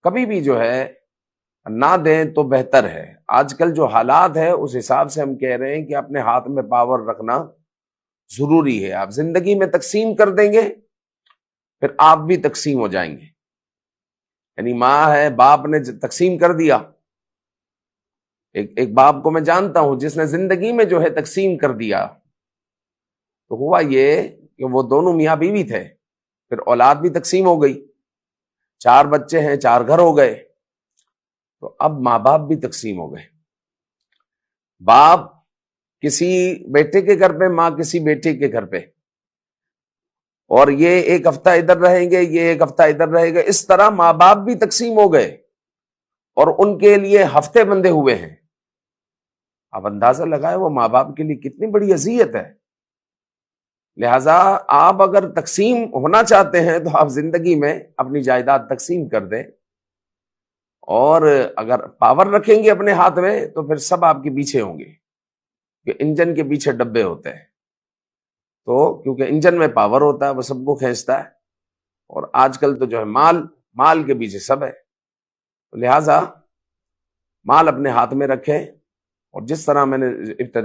کبھی بھی جو ہے نہ دیں تو بہتر ہے۔ آج کل جو حالات ہے اس حساب سے ہم کہہ رہے ہیں کہ اپنے ہاتھ میں پاور رکھنا ضروری ہے۔ آپ زندگی میں تقسیم کر دیں گے پھر آپ بھی تقسیم ہو جائیں گے۔ یعنی ماں ہے، باپ نے تقسیم کر دیا، ایک باپ کو میں جانتا ہوں جس نے زندگی میں جو ہے تقسیم کر دیا، تو ہوا یہ کہ وہ دونوں میاں بیوی تھے، پھر اولاد بھی تقسیم ہو گئی، 4 بچے ہیں، 4 گھر ہو گئے، تو اب ماں باپ بھی تقسیم ہو گئے۔ باپ کسی بیٹے کے گھر پہ، ماں کسی بیٹے کے گھر پہ، اور یہ ایک ہفتہ ادھر رہیں گے، یہ ایک ہفتہ ادھر رہے گا، اس طرح ماں باپ بھی تقسیم ہو گئے اور ان کے لیے ہفتے بندے ہوئے ہیں۔ آپ اندازہ لگائے وہ ماں باپ کے لیے کتنی بڑی اذیت ہے۔ لہذا آپ اگر تقسیم ہونا چاہتے ہیں تو آپ زندگی میں اپنی جائیداد تقسیم کر دیں، اور اگر پاور رکھیں گے اپنے ہاتھ میں تو پھر سب آپ کے پیچھے ہوں گے، کہ انجن کے پیچھے ڈبے ہوتے ہیں، تو کیونکہ انجن میں پاور ہوتا ہے وہ سب کو کھینچتا ہے، اور آج کل تو جو ہے مال کے پیچھے سب ہے۔ لہذا مال اپنے ہاتھ میں رکھیں، اور جس طرح میں نے ابتدا